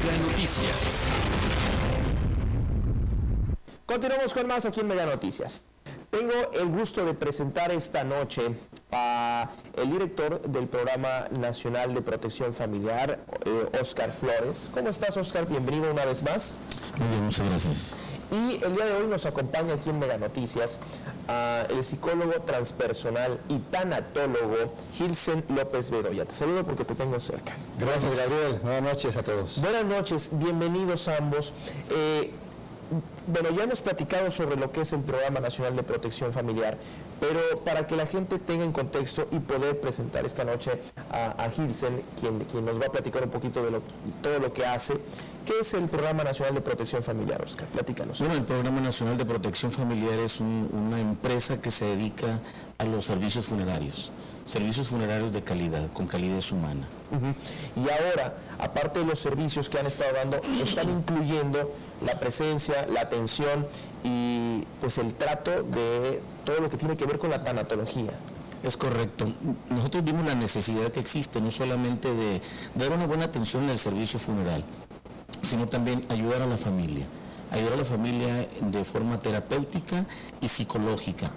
Mega Noticias. Continuamos con más aquí en Mega Noticias. Tengo el gusto de presentar esta noche a el director del Programa Nacional de Protección Familiar, Óscar Flores. ¿Cómo estás, Óscar? Bienvenido una vez más. Muy bien, muchas gracias. Y el día de hoy nos acompaña aquí en Mega Noticias el psicólogo transpersonal y tanatólogo Gilsen López Bedoya. Te saludo porque te tengo cerca. Gracias, Gabriel. Buenas noches a todos. Buenas noches, bienvenidos ambos. Bueno, ya hemos platicado sobre lo que es el Programa Nacional de Protección Familiar, pero para que la gente tenga en contexto y poder presentar esta noche a Gilsen, quien nos va a platicar un poquito de todo lo que hace. ¿Qué es el Programa Nacional de Protección Familiar, Óscar? Platícanos. Bueno, el Programa Nacional de Protección Familiar es una empresa que se dedica a los servicios funerarios de calidad, con calidez humana. Y ahora, aparte de los servicios que han estado dando, están incluyendo la presencia, la atención y pues el trato de todo lo que tiene que ver con la tanatología. Es correcto. Nosotros vimos la necesidad que existe, no solamente de dar una buena atención en el servicio funeral, sino también ayudar a la familia de forma terapéutica y psicológica.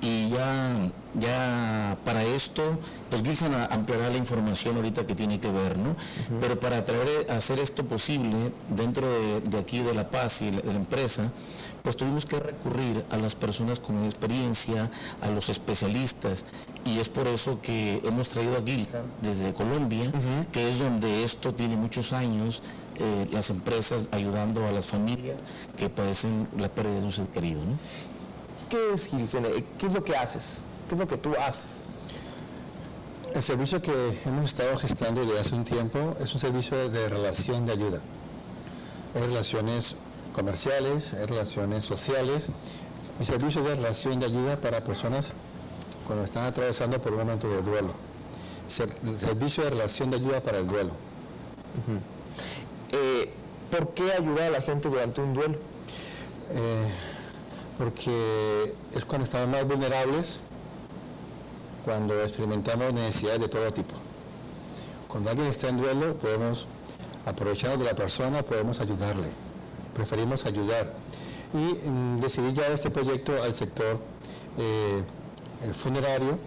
Y ya para esto, pues Gilsen ampliará la información ahorita que tiene que ver, ¿no? Pero para hacer esto posible dentro de aquí de La Paz y de la empresa, pues tuvimos que recurrir a las personas con experiencia, a los especialistas, y es por eso que hemos traído a Gilsen desde Colombia, que es donde esto tiene muchos años, las empresas ayudando a las familias que padecen la pérdida de un ser querido, ¿no? ¿Qué es Gilsen? ¿Qué es lo que haces? ¿Qué es lo que tú haces? El servicio que hemos estado gestando desde hace un tiempo es un servicio de relación de ayuda. Hay relaciones comerciales, hay relaciones sociales. El servicio de relación de ayuda para personas cuando están atravesando por un momento de duelo. El servicio de relación de ayuda para el duelo. ¿Por qué ayudar a la gente durante un duelo? Porque es cuando estamos más vulnerables, cuando experimentamos necesidades de todo tipo. Cuando alguien está en duelo, podemos, aprovecharnos de la persona, podemos ayudarle. Preferimos ayudar. Y decidí llevar este proyecto al sector funerario,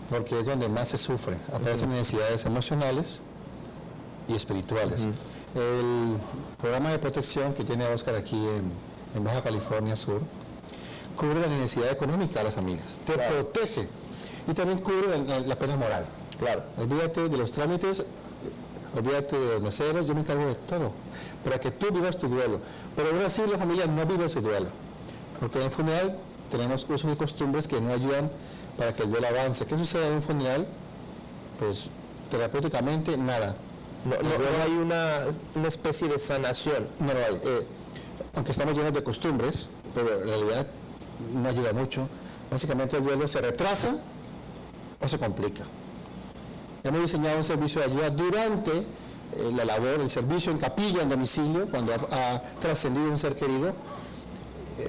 porque es donde más se sufre. Aparecen necesidades emocionales y espirituales. El programa de protección que tiene Óscar aquí en Baja California Sur, cubre la necesidad económica de las familias, te protege y también cubre la pena moral. Claro. Olvídate de los trámites, olvídate de los meseros, yo me encargo de todo, para que tú vivas tu duelo. Pero aún así la familia no vive su duelo, porque en el funeral tenemos usos y costumbres que no ayudan para que el duelo avance. ¿Qué sucede en un funeral? Pues terapéuticamente nada. No hay una especie de sanación. No lo hay. Aunque estamos llenos de costumbres, pero en realidad no ayuda mucho. Básicamente el duelo se retrasa o se complica. Hemos diseñado un servicio de ayuda durante la labor, el servicio en capilla, en domicilio, cuando ha trascendido un ser querido.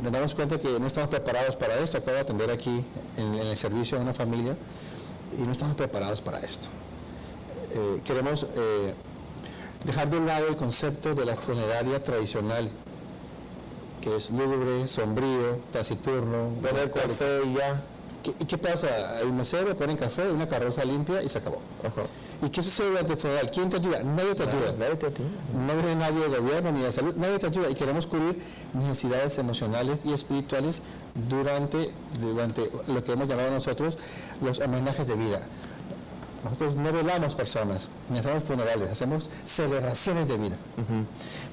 Nos damos cuenta que no estamos preparados para esto. Acabo de atender aquí en el servicio de una familia y no estamos preparados para esto. Queremos dejar de un lado el concepto de la funeraria tradicional, que es lúgubre, sombrío, taciturno, Poner café y ya. ¿Y qué pasa? Hay un mesero, ponen café, una carroza limpia y se acabó. ¿Y qué sucede durante el funeral? ¿Quién te ayuda? Nadie te ayuda. No viene nadie del gobierno ni de salud, nadie te ayuda. Y queremos cubrir necesidades emocionales y espirituales durante lo que hemos llamado nosotros los homenajes de vida. Nosotros no velamos personas, ni hacemos funerales, hacemos celebraciones de vida.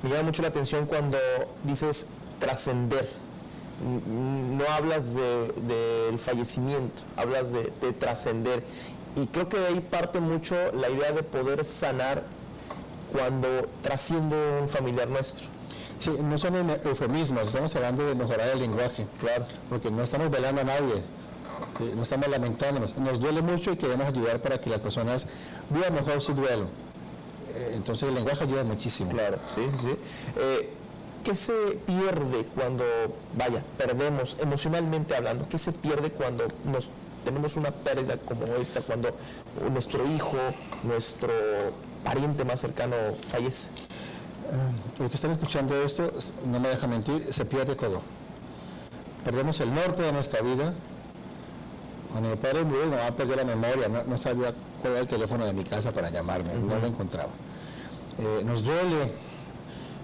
Me llama mucho la atención cuando dices trascender. No hablas del fallecimiento, hablas de trascender. Y creo que de ahí parte mucho la idea de poder sanar cuando trasciende un familiar nuestro. Sí, no son eufemismos, estamos hablando de mejorar el lenguaje, claro, porque no estamos velando a nadie. No estamos lamentándonos, nos duele mucho y queremos ayudar para que las personas vivan mejor su duelo. Entonces el lenguaje ayuda muchísimo. Claro, sí. ¿Qué se pierde cuando, perdemos emocionalmente hablando? ¿Qué se pierde cuando tenemos una pérdida como esta, cuando nuestro hijo, nuestro pariente más cercano fallece? Los que están escuchando esto, no me deja mentir, se pierde todo. Perdemos el norte de nuestra vida. Cuando mi padre murió, mi mamá perdió la memoria, no sabía cuál era el teléfono de mi casa para llamarme, no lo encontraba. Nos duele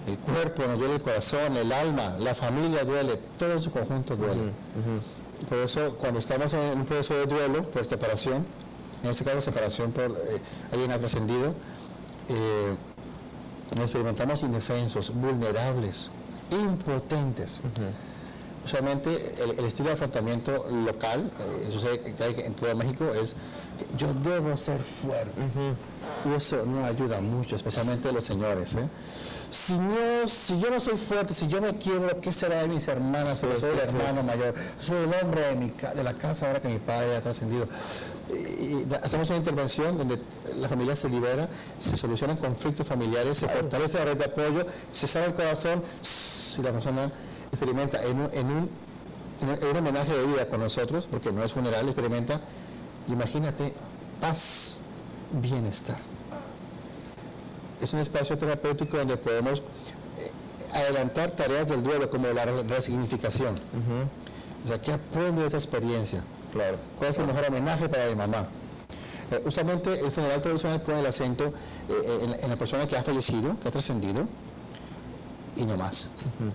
el cuerpo, nos duele el corazón, el alma, la familia duele, todo en su conjunto duele. Por eso, cuando estamos en un proceso de duelo por separación, en este caso separación por alguien ha trascendido, nos experimentamos indefensos, vulnerables, impotentes. Usualmente el estilo de afrontamiento local, sucede en todo México, es que yo debo ser fuerte. Y eso no ayuda mucho, especialmente los señores. Si yo no soy fuerte, si yo me quiebro, ¿qué será de mis hermanas? Soy el hermano mayor, soy el hombre de la casa ahora que mi padre ha trascendido. Y hacemos una intervención donde la familia se libera, se solucionan conflictos familiares, se fortalece la red de apoyo, se sana el corazón y la persona experimenta en un homenaje de vida con nosotros, porque no es funeral, experimenta, imagínate, paz, bienestar. Es un espacio terapéutico donde podemos adelantar tareas del duelo, como la resignificación. O sea, ¿qué aprendo de esta experiencia? Claro. ¿Cuál es el mejor homenaje para mi mamá? Usualmente el funeral tradicional pone el acento en la persona que ha fallecido, que ha trascendido, y no más.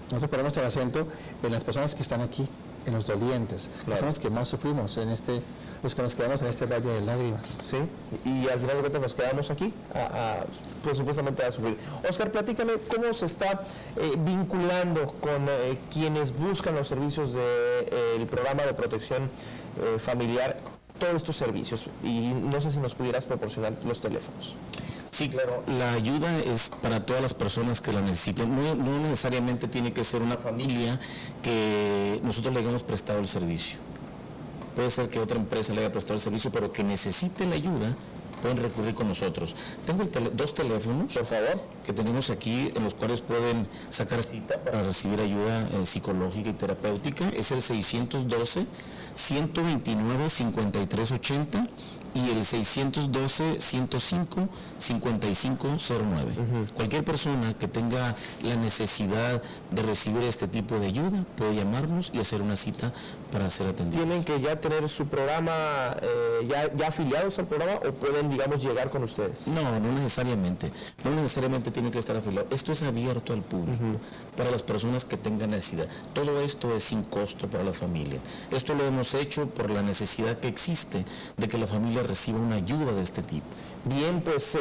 Nosotros ponemos el acento en las personas que están aquí, en los dolientes, las personas que más sufrimos los que nos quedamos en este valle de lágrimas. Sí, y al final de cuentas nos quedamos aquí, pues supuestamente a sufrir. Óscar, platícame cómo se está vinculando con quienes buscan los servicios del programa de protección familiar, todos estos servicios, y no sé si nos pudieras proporcionar los teléfonos. Sí, claro. La ayuda es para todas las personas que la necesiten. No necesariamente tiene que ser una familia que nosotros le hayamos prestado el servicio. Puede ser que otra empresa le haya prestado el servicio, pero que necesite la ayuda, pueden recurrir con nosotros. Tengo dos teléfonos, por favor, que tenemos aquí, en los cuales pueden sacar cita para recibir ayuda psicológica y terapéutica. Es el 612-129-5380 y el 612-105-5509. Cualquier persona que tenga la necesidad de recibir este tipo de ayuda puede llamarnos y hacer una cita para ser atendidos. ¿Tienen que ya tener su programa ya afiliados al programa o pueden, digamos, llegar con ustedes? No necesariamente. No necesariamente tienen que estar afiliados. Esto es abierto al público, para las personas que tengan necesidad. Todo esto es sin costo para las familias. Esto lo hemos hecho por la necesidad que existe de que la familia reciba una ayuda de este tipo. Bien, pues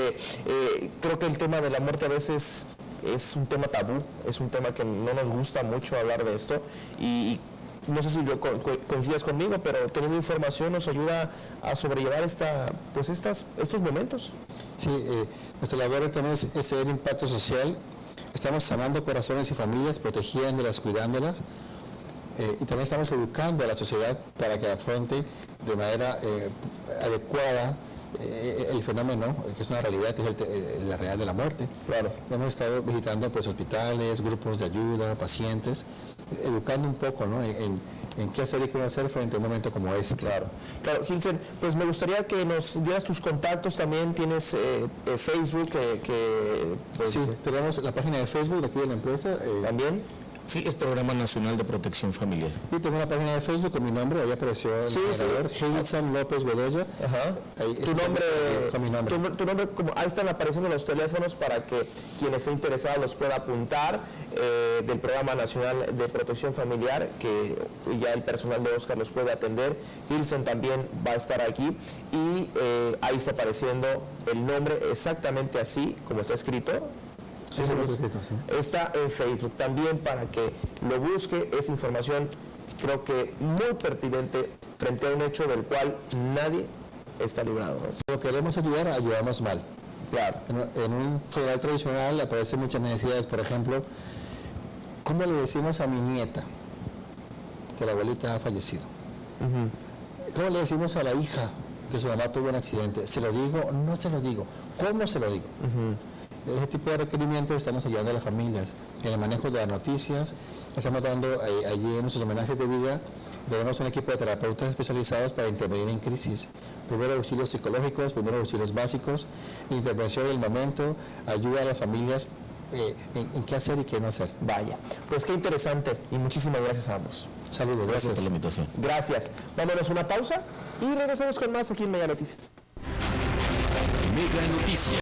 creo que el tema de la muerte a veces es un tema tabú, es un tema que no nos gusta mucho hablar de esto, y no sé si coincidas conmigo, pero teniendo información nos ayuda a sobrellevar estos momentos. Sí, nuestra labor también es el impacto social. Estamos sanando corazones y familias, protegiéndolas, cuidándolas, y también estamos educando a la sociedad para que afronte de manera adecuada el fenómeno, que es una realidad, que es la realidad de la muerte. Claro. Hemos estado visitando hospitales, grupos de ayuda, pacientes, educando un poco, ¿no?, en qué hacer y qué no hacer frente a un momento como este. Claro, Gilsen, pues me gustaría que nos dieras tus contactos. También tienes Facebook, pues, sí, tenemos la página de Facebook de aquí de la empresa. También. Sí, es Programa Nacional de Protección Familiar. Y tengo una página de Facebook con mi nombre, ahí apareció el generador, Gilsen López Bedoya. Ahí tu nombre, con mi nombre. Tu nombre, como ahí están apareciendo los teléfonos para que quien esté interesado los pueda apuntar, del Programa Nacional de Protección Familiar, que ya el personal de Óscar los puede atender. Gilsen también va a estar aquí, y ahí está apareciendo el nombre exactamente así como está escrito. Sí, está en Facebook también, para que lo busque. Es información, creo que muy pertinente frente a un hecho del cual nadie está librado, ¿no? Lo queremos ayudar, ayudamos mal. Claro. En un funeral tradicional aparecen muchas necesidades. Por ejemplo, ¿cómo le decimos a mi nieta que la abuelita ha fallecido? ¿Cómo le decimos a la hija que su mamá tuvo un accidente? ¿Se lo digo? No se lo digo. ¿Cómo se lo digo? Ese tipo de requerimientos estamos ayudando a las familias en el manejo de las noticias. Estamos dando allí en nuestros homenajes de vida, tenemos un equipo de terapeutas especializados para intervenir en crisis. Primeros auxilios psicológicos, primeros auxilios básicos, intervención del momento, ayuda a las familias en qué hacer y qué no hacer. Vaya, pues qué interesante y muchísimas gracias a ambos. Saludos, Gracias gracias. por la invitación. Gracias. Vámonos a una pausa y regresamos con más aquí en Mega Noticias. Mega Noticias.